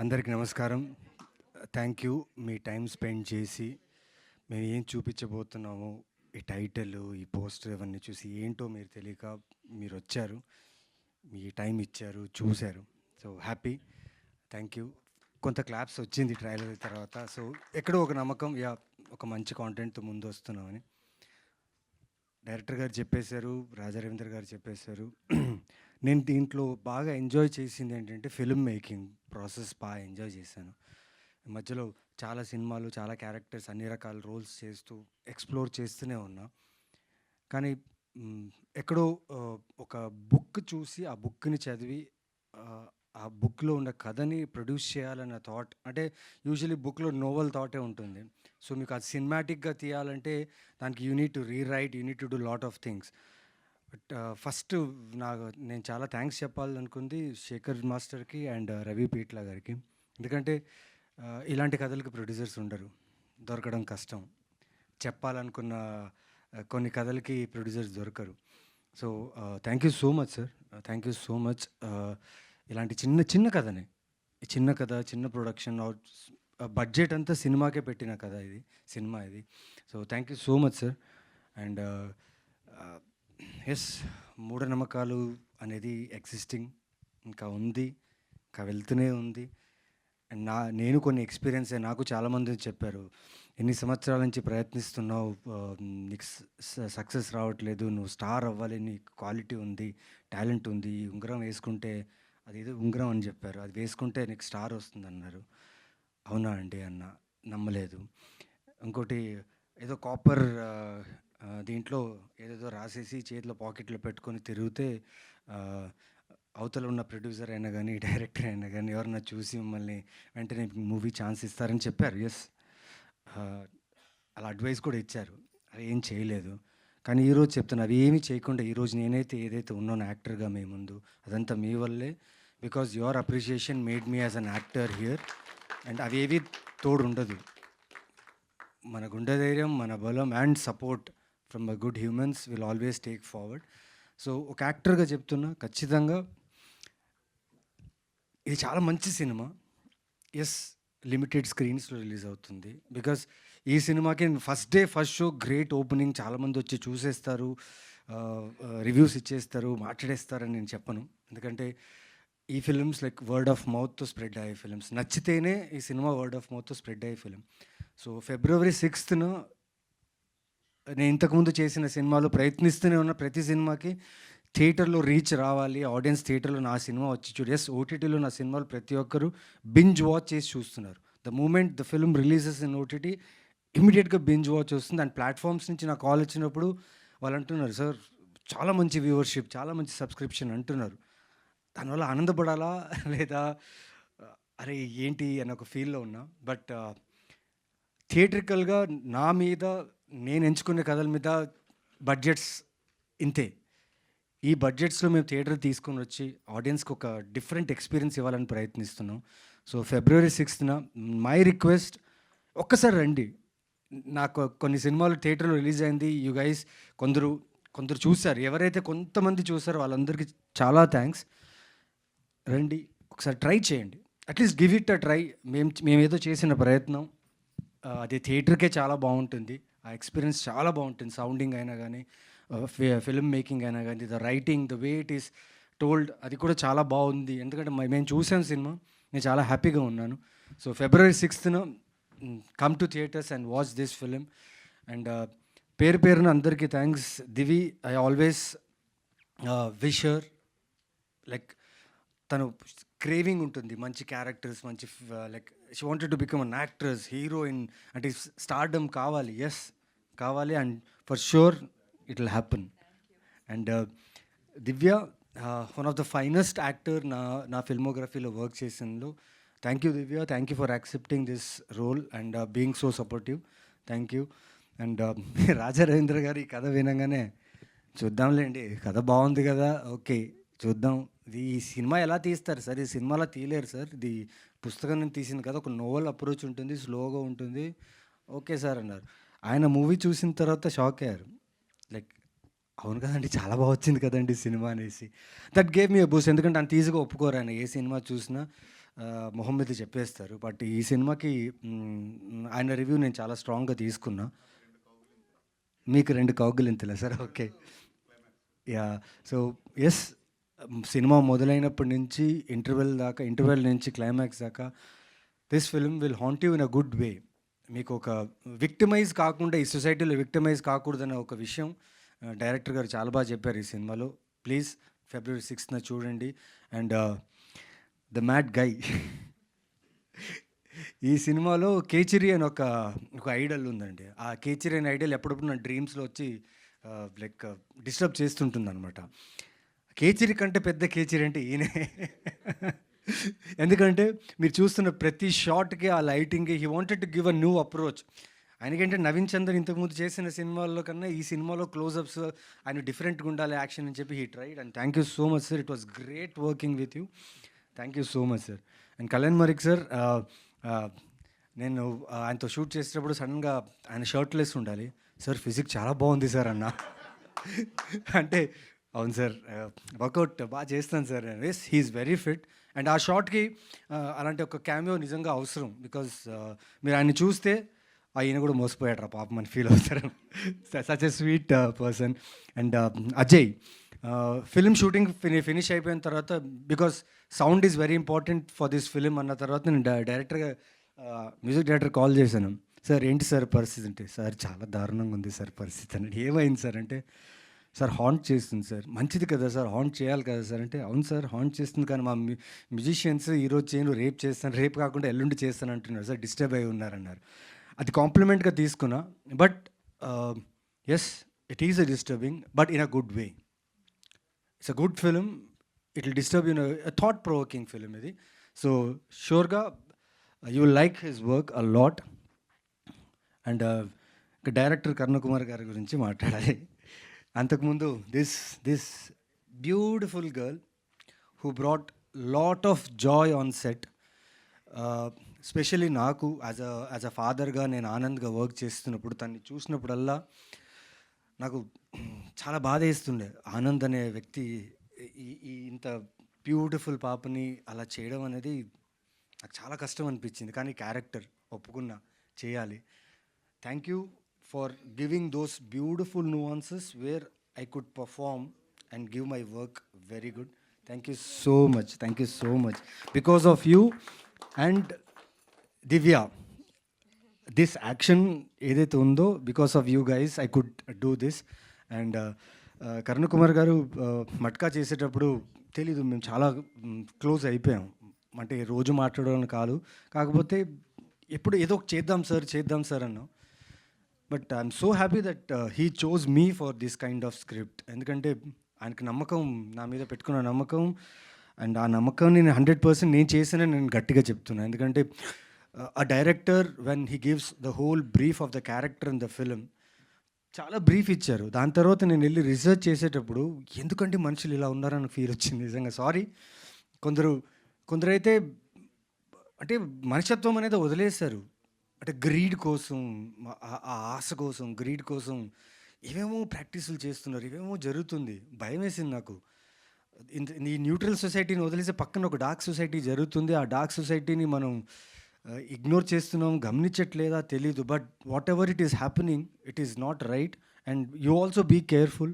అందరికి నమస్కారం. Thank you me time spend చేసి మేము ఏం చూపించబోతున్నామో ఈ టైటిల్, ఈ పోస్టర్ ఇవన్నీ చూసి ఏంటో మీరు తెలియక మీరు వచ్చారు, మీ టైం ఇచ్చారు, చూశారు. So happy, thank you. కొంత క్లాప్స్ వచ్చింది ట్రైలర్ తర్వాత. సో ఎక్కడో ఒక నమ్మకం, యా ఒక మంచి కాంటెంట్తో ముందు వస్తున్నామని. డైరెక్టర్ గారు చెప్పేశారు, రాజా రవీంద్ర గారు చెప్పేశారు. నేను దీంట్లో బాగా ఎంజాయ్ చేసింది ఏంటంటే ఫిల్మ్ మేకింగ్ ప్రాసెస్ బాగా ఎంజాయ్ చేశాను. మధ్యలో చాలా సినిమాలు, చాలా క్యారెక్టర్స్, అన్ని రకాల రోల్స్ చేస్తూ ఎక్స్ప్లోర్ చేస్తూనే ఉన్నా. కానీ ఎక్కడో ఒక బుక్ చూసి ఆ బుక్ని చదివి ఆ బుక్లో ఉన్న కథని ప్రొడ్యూస్ చేయాలన్న థాట్, అంటే యూజువలీ బుక్లో నోవెల్ థాటే ఉంటుంది. సో మీకు అది సినిమాటిక్గా తీయాలంటే దానికి you need to rewrite, you need to do lot of things. But first నేను చాలా థ్యాంక్స్ చెప్పాలనుకుంది శేఖర్ మాస్టర్కి అండ్ రవి పీట్ల గారికి. ఎందుకంటే ఇలాంటి కథలకు ప్రొడ్యూసర్స్ ఉండరు, దొరకడం కష్టం. చెప్పాలనుకున్న కొన్ని కథలకి ప్రొడ్యూసర్స్ దొరకరు. So thank you so much sir, thank you so much. ఇలాంటి చిన్న చిన్న కథనే, చిన్న కథ, చిన్న ప్రొడక్షన్, బడ్జెట్ అంతా సినిమాకే పెట్టిన కథ ఇది, సినిమా ఇది. So thank you so much sir. And yes, మూఢనమ్మకాలు అనేది ఎగ్జిస్టింగ్ ఇంకా ఉంది, ఇంకా వెళ్తూనే ఉంది. అండ్ నేను కొన్ని ఎక్స్పీరియన్స్ నాకు చాలామంది చెప్పారు, ఎన్ని సంవత్సరాల నుంచి ప్రయత్నిస్తున్నావు, నీకు సక్సెస్ రావట్లేదు, నువ్వు స్టార్ అవ్వాలి, నీ క్వాలిటీ ఉంది, టాలెంట్ ఉంది, ఈ ఉంగరం వేసుకుంటే, అది ఏదో ఉంగరం అని చెప్పారు, అది వేసుకుంటే నీకు స్టార్ వస్తుంది అన్నారు. అవునా అండి అన్న, నమ్మలేదు. ఇంకోటి ఏదో కాపర్ దీంట్లో ఏదేదో రాసేసి చేతిలో పాకెట్లో పెట్టుకొని తిరిగితే అవతల ఉన్న ప్రొడ్యూసర్ అయినా కానీ, డైరెక్టర్ అయినా కానీ ఎవరన్నా చూసి మిమ్మల్ని వెంటనే మూవీ ఛాన్స్ ఇస్తారని చెప్పారు. ఎస్, అలా అడ్వైస్ కూడా ఇచ్చారు. అది ఏం చేయలేదు. కానీ ఈరోజు చెప్తాను, అవి ఏమీ చేయకుండా ఈరోజు నేనైతే ఏదైతే ఉన్నానో యాక్టర్గా మీ ముందు, అదంతా మీ వల్లే. Because your appreciation made me as an actor here. And అవి ఏవి తోడు ఉండదు. మన గుండె ధైర్యం, మన బలం and support from the good humans will always take forward. So ఒక యాక్టర్గా చెప్తున్నా, ఖచ్చితంగా ఇది చాలా మంచి సినిమా. ఎస్, లిమిటెడ్ స్క్రీన్స్లో రిలీజ్ అవుతుంది. బికాస్ ఈ సినిమాకి first day first show great opening, చాలామంది వచ్చి చూసేస్తారు, రివ్యూస్ ఇచ్చేస్తారు, మాట్లాడేస్తారని నేను చెప్పను. ఎందుకంటే ఈ ఫిలిమ్స్ లైక్ వర్డ్ ఆఫ్ మౌత్తో స్ప్రెడ్ అయ్యే ఫిలిమ్స్. నచ్చితేనే ఈ సినిమా వర్డ్ ఆఫ్ మౌత్తో స్ప్రెడ్ అయ్యే ఫిలిం. సో February 6th నేను ఇంతకుముందు చేసిన సినిమాలు ప్రయత్నిస్తూనే ఉన్న ప్రతి సినిమాకి థియేటర్లో రీచ్ రావాలి, ఆడియన్స్ థియేటర్లో నా సినిమా వచ్చి చూడు. ఎస్, ఓటీటీలో నా సినిమాలు ప్రతి ఒక్కరు బింజ్ వాచ్ చేసి చూస్తున్నారు. The moment the film releases in OTT, ఇమీడియట్గా బింజ్ వాచ్ వస్తుంది. అండ్ ప్లాట్ఫామ్స్ నుంచి నాకు కాల్ వచ్చినప్పుడు వాళ్ళు అంటున్నారు, సార్ చాలా మంచి వ్యూవర్షిప్, చాలా మంచి సబ్స్క్రిప్షన్ అంటున్నారు. దానివల్ల ఆనందపడాలా లేదా అరే ఏంటి అని ఒక ఫీల్లో ఉన్నా. బట్ థియేట్రికల్గా నా మీద, నేను ఎంచుకునే కథల మీద బడ్జెట్స్ ఇంతే. ఈ బడ్జెట్స్లో మేము థియేటర్ తీసుకొని వచ్చి ఆడియన్స్కి ఒక డిఫరెంట్ ఎక్స్పీరియన్స్ ఇవ్వాలని ప్రయత్నిస్తున్నాం. So February 6th my request, ఒక్కసారి రండి. నాకు కొన్ని సినిమాలు థియేటర్లో రిలీజ్ అయింది, యూ గైస్ కొందరు చూశారు. ఎవరైతే కొంతమంది చూసారో వాళ్ళందరికీ చాలా థ్యాంక్స్. రండి, ఒకసారి ట్రై చేయండి, at least give it a try. మేమేదో చేసిన ప్రయత్నం అది థియేటర్కే చాలా బాగుంటుంది. ఆ ఎక్స్పీరియన్స్ చాలా బాగుంటుంది. సౌండింగ్ అయినా కానీ, ఫిల్మ్ మేకింగ్ అయినా కానీ, the writing, the way it is told, అది కూడా చాలా బాగుంది. ఎందుకంటే మేము చూసాం సినిమా, నేను చాలా హ్యాపీగా ఉన్నాను. So February 6th come to theatres and watch this film. And పేరున అందరికీ thanks. Divi, I always wish her, like తను క్రేవింగ్ ఉంటుంది మంచి క్యారెక్టర్స్, మంచి like she wanted to become an actress, heroine, అంటే స్టార్డమ్ కావాలి. ఎస్, కావాలి. And for sure it will happen. And Divya, one of the finest actor నా ఫిల్మోగ్రఫీలో వర్క్ చేసిందో. Thank you Divya, thank you for accepting this role and being so supportive. Thank you. And Raja Ravindra garu ఈ కథ వినగానే, చూద్దాంలేండి, కథ బాగుంది కదా, ఓకే చూద్దాం, ఈ సినిమా ఎలా తీస్తారు సార్, ఈ సినిమాలో తీయలేరు సార్, ఇది పుస్తకం నుంచి తీసింది కదా, ఒక నోవెల్ అప్రోచ్ ఉంటుంది, స్లోగా ఉంటుంది, ఓకే సార్ అన్నారు. ఆయన మూవీ చూసిన తర్వాత షాక్ అయ్యారు, లైక్ అవును కదండి, చాలా బాగా వచ్చింది కదండి సినిమా అనేసి. That gave me a Boost. ఎందుకంటే అంత ఈజీగా ఒప్పుకోరు ఆయన, ఏ సినిమా చూసినా మొహం మీద చెప్పేస్తారు. బట్ ఈ సినిమాకి ఆయన రివ్యూ నేను చాలా స్ట్రాంగ్‌గా తీసుకున్నా. మీకు 2 కౌగిలింతలా sir? Okay. Yeah! So, yes, cinema మొదలైనప్పటి నుంచి ఇంటర్వెల్ నుంచి క్లైమాక్స్ దాకా this film will haunt you in a good way. మీకు ఒక విక్టిమైజ్ కాకుండా, ఈ సొసైటీలో విక్టిమైజ్ కాకూడదన్న ఒక విషయం డైరెక్టర్ గారు చాలా బాగా చెప్పారు ఈ సినిమాలో. ప్లీజ్ February 6న చూడండి. అండ్ ద మ్యాడ్ గై ఈ సినిమాలో కేచిరి అని ఒక ఐడల్ ఉందండి. ఆ కేచిరి అనే ఐడల్ ఎప్పుడప్పుడు నా డ్రీమ్స్లో వచ్చి లైక్ డిస్టర్బ్ చేస్తుంటుంది అనమాట. కేచిరి కంటే పెద్ద కేచిరి అంటే ఈయనే. ఎందుకంటే మీరు చూస్తున్న ప్రతి షాట్కి ఆ లైటింగ్కి he wanted to give a new approach. ఆయనకంటే నవీన్ చందర్ ఇంతకుముందు చేసిన సినిమాల్లో కన్నా ఈ సినిమాలో క్లోజప్స్ ఆయన డిఫరెంట్గా ఉండాలి యాక్షన్ అని చెప్పి he tried. And thank you so much sir, it was great working with you. Thank you so much sir. And Kalyan Marik sir, నేను ఆయనతో షూట్ చేసేటప్పుడు సడన్గా ఆయన షర్ట్లెస్ ఉండాలి. సార్ ఫిజిక్ చాలా బాగుంది సార్ అన్న. అంటే అవును సార్, వర్కౌట్ బాగా చేస్తాను sir. Yes, he's very fit. And ఆ షాట్కి అలాంటి ఒక క్యామియో నిజంగా అవసరం. బికాజ్ మీరు ఆయన చూస్తే ఈయన కూడా మోసపోయాడు రా పాపం అని ఫీల్ అవుతారు. Such a sweet person. And Ajay, film shooting finish అయిపోయిన తర్వాత, because sound is very important for this film అన్న తర్వాత నేను డైరెక్టర్గా మ్యూజిక్ డైరెక్టర్ కాల్ చేశాను. సార్ ఏంటి సార్ పరిస్థితి అంటే, సార్ చాలా దారుణంగా ఉంది సార్ పరిస్థితి అని. ఏమైంది సార్ అంటే, సార్ హాంట్ చేస్తుంది సార్. మంచిది కదా సార్, హాంట్ చేయాలి కదా సార్ అంటే, అవును సార్ హాంట్ చేస్తుంది, కానీ మా మ్యూజిషియన్స్ ఈరోజు చేయను రేపు చేస్తాను, రేపు కాకుండా ఎల్లుండి చేస్తాను అంటున్నారు సార్, డిస్టర్బ్ అయి ఉన్నారన్నారు. అది కాంప్లిమెంట్గా తీసుకున్నా. But yes, it is a disturbing but in a good way. It's a good film. It will disturb you, thought provoking film ఇది. సో షూర్గా you will like his work a lot. And director Karuna Kumar garu గురించి మాట్లాడాలి. అంతకుముందు this beautiful girl who brought lot of joy on set. Specially నాకు as a ఫాదర్గా నేను ఆనంద్గా work చేస్తున్నప్పుడు తన్ని చూసినప్పుడల్లా నాకు చాలా బాధ వేస్తుండే. ఆనంద్ అనే వ్యక్తి ఈ ఇంత బ్యూటిఫుల్ పాపని అలా చేయడం అనేది నాకు చాలా కష్టం అనిపించింది. కానీ క్యారెక్టర్ ఒప్పుకున్నా, చేయాలి. Thank you for giving those beautiful nuances where I could perform and give my work very good. Thank you so much, thank you so much. Because of you and Divya, this action ఏదైతే ఉందో, because of you guys I could do this. And Karunakumar గారు మట్కా చేసేటప్పుడు తెలీదు, మేము చాలా close అయిపోయాం. అంటే రోజు మాట్లాడడం కాదు, కాకపోతే ఎప్పుడు ఏదో చేద్దాం సార్ అన్నాం. But I'm so happy that he chose me for this kind of script. ఎందుకంటే ఆయనకి నమ్మకం, నా మీద పెట్టుకున్న నమ్మకం. అండ్ ఆ నమ్మకాన్ని నేను 100% నేను చేశానని నేను గట్టిగా చెప్తున్నాను. ఎందుకంటే a director, when he gives the whole brief of the character in the film, చాలా బ్రీఫ్ ఇచ్చారు. దాని తర్వాత నేను వెళ్ళి రీసెర్చ్ చేసేటప్పుడు ఎందుకంటే మనుషులు ఇలా ఉన్నారని ఫీల్ వచ్చింది నిజంగా. సారీ, కొందరైతే అంటే మనుషత్వం అనేది వదిలేశారు. అంటే గ్రీడ్ కోసం, ఆ ఆశ కోసం, గ్రీడ్ కోసం ఏమేమో ప్రాక్టీసులు చేస్తున్నారు, ఇవేమో జరుగుతుంది. భయం వేసింది నాకు. ఈ న్యూట్రల్ సొసైటీని వదిలేసి పక్కన ఒక డార్క్ సొసైటీ జరుగుతుంది. ఆ డార్క్ సొసైటీని మనం ఇగ్నోర్ చేస్తున్నాం, గమనించట్లేదా తెలీదు. But whatever it is happening, it is not right. And you also be careful.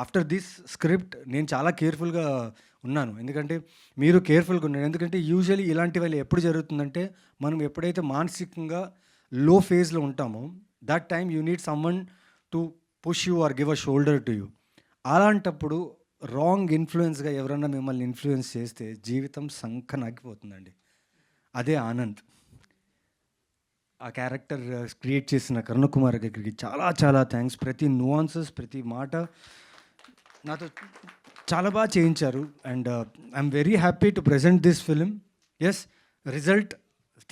After this script నేను చాలా కేర్ఫుల్గా ఉన్నాను. ఎందుకంటే మీరు కేర్ఫుల్గా ఉన్నారు. ఎందుకంటే యూజువల్లీ ఇలాంటి వాళ్ళు ఎప్పుడు జరుగుతుందంటే, మనం ఎప్పుడైతే మానసికంగా లో ఫేజ్లో ఉంటామో, that time you need someone to push you or give a shoulder to you. అలాంటప్పుడు రాంగ్ ఇన్ఫ్లుయెన్స్గా ఎవరన్నా మిమ్మల్ని ఇన్ఫ్లుయెన్స్ చేస్తే జీవితం సంకనాగిపోతుందండి. అదే ఆనంద్. ఆ క్యారెక్టర్ క్రియేట్ చేసిన కరుణకుమార్ గారికి చాలా చాలా థ్యాంక్స్. ప్రతి nuances, ప్రతి మాట నాతో చాలా బాగా చేయించారు. And I'm very happy to present this film. Yes, result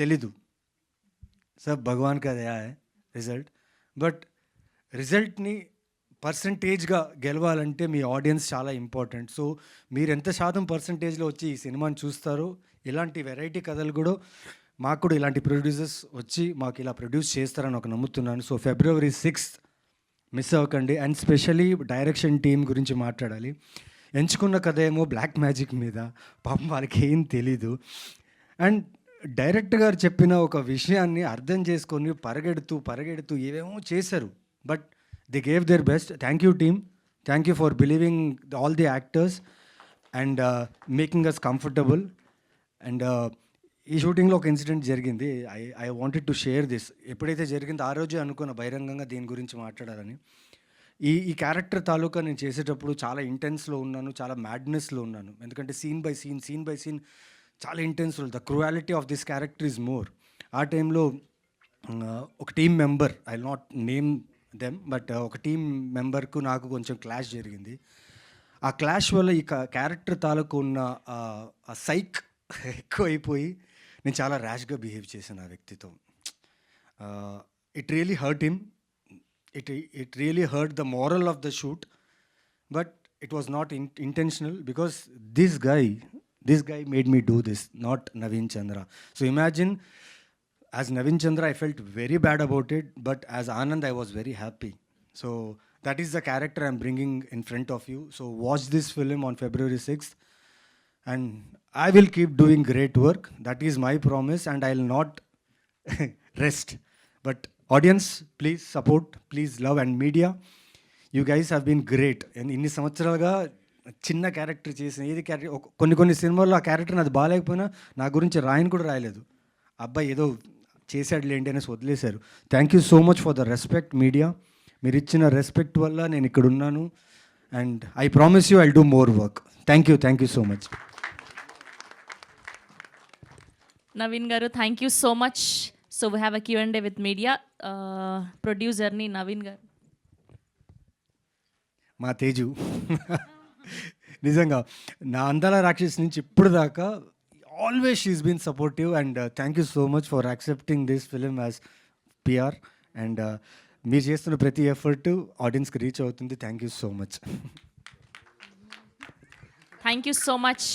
తెలీదు సార్, భగవాన్ కా దయా హై రిజల్ట్. బట్ రిజల్ట్ని పర్సంటేజ్గా గెలవాలంటే మీ ఆడియన్స్ చాలా ఇంపార్టెంట్. సో మీరు ఎంత శాతం పర్సంటేజ్లో వచ్చి ఈ సినిమాని చూస్తారో, ఇలాంటి వెరైటీ కథలు కూడా మాకు కూడా ఇలాంటి ప్రొడ్యూసర్స్ వచ్చి మాకు ఇలా ప్రొడ్యూస్ చేస్తారని ఒక నమ్ముతున్నాను. సో February 6th మిస్ అవ్వకండి. అండ్ స్పెషలీ డైరెక్షన్ టీమ్ గురించి మాట్లాడాలి. ఎంచుకున్న కథ ఏమో బ్లాక్ మ్యాజిక్ మీద. పాపం వాళ్ళకి ఏం తెలీదు. అండ్ డైరెక్టర్ గారు చెప్పిన ఒక విషయాన్ని అర్థం చేసుకొని పరిగెడుతూ ఏవేమో చేశారు. But they gave their best. Thank you team. Thank you for believing all the actors and making us comfortable. And ఈ షూటింగ్లో ఒక ఇన్సిడెంట్ జరిగింది. I wanted to share this. ఎప్పుడైతే జరిగిందో ఆ రోజే అనుకున్న బహిరంగంగా దీని గురించి మాట్లాడాలని. ఈ క్యారెక్టర్ తాలూకా నేను చేసేటప్పుడు చాలా ఇంటెన్స్లో ఉన్నాను, చాలా మ్యాడ్నెస్లో ఉన్నాను. ఎందుకంటే సీన్ బై సీన్ చాలా ఇంటెన్స్లో. The cruelty of this character is more. ఆ టైంలో ఒక team member, I will not name them, but ఒక టీమ్ మెంబర్కు నాకు కొంచెం క్లాష్ జరిగింది. ఆ క్లాష్ వల్ల ఈ క్యారెక్టర్ తాలూకు ఉన్న ఆ సైక్ ఎక్కువైపోయి నేను చాలా ర్యాష్గా బిహేవ్ చేశాను ఆ వ్యక్తితో. It really hurt him. It really hurt the moral of the shoot, but it was not intentional, because this guy made me do this, not Naveen Chandra. So imagine, as Naveen Chandra I felt very bad about it, but as Anand I was very happy. So that is the character I'm bringing in front of you. So watch this film on February 6th, and I will keep doing great work. That is my promise, and I'll not rest. But audience, please support, please love, and media, you guys have been great. And ఇన్ని సంవత్సరాలుగా చిన్న character చేసిన ఏది character, కొన్ని సినిమాల్లో ఆ character నాది బాగాలేకపోయినా నా గురించి రాయని కూడా రాయలేదు. అబ్బాయి ఏదో చేశాడులే ఏంటి అనేసి వదిలేశారు. Thank you so much for the respect media. మీరు ఇచ్చిన రెస్పెక్ట్ వల్ల నేను ఇక్కడ ఉన్నాను. And I promise you I'll do more work. Thank you so much. Naveen garu, thank you so much. So we have a Q&A with media. ప్రొడ్యూసర్ని నవీన్ గారు. మా తేజు నిజంగా నా అందాల రాక్షస్ నుంచి ఇప్పుడు దాకా always she's been supportive. And thank you so much for accepting this film as PR. And మీరు చేస్తున్న ప్రతి ఎఫర్ట్ ఆడియన్స్కి రీచ్ అవుతుంది. Thank you so much. Thank you so much.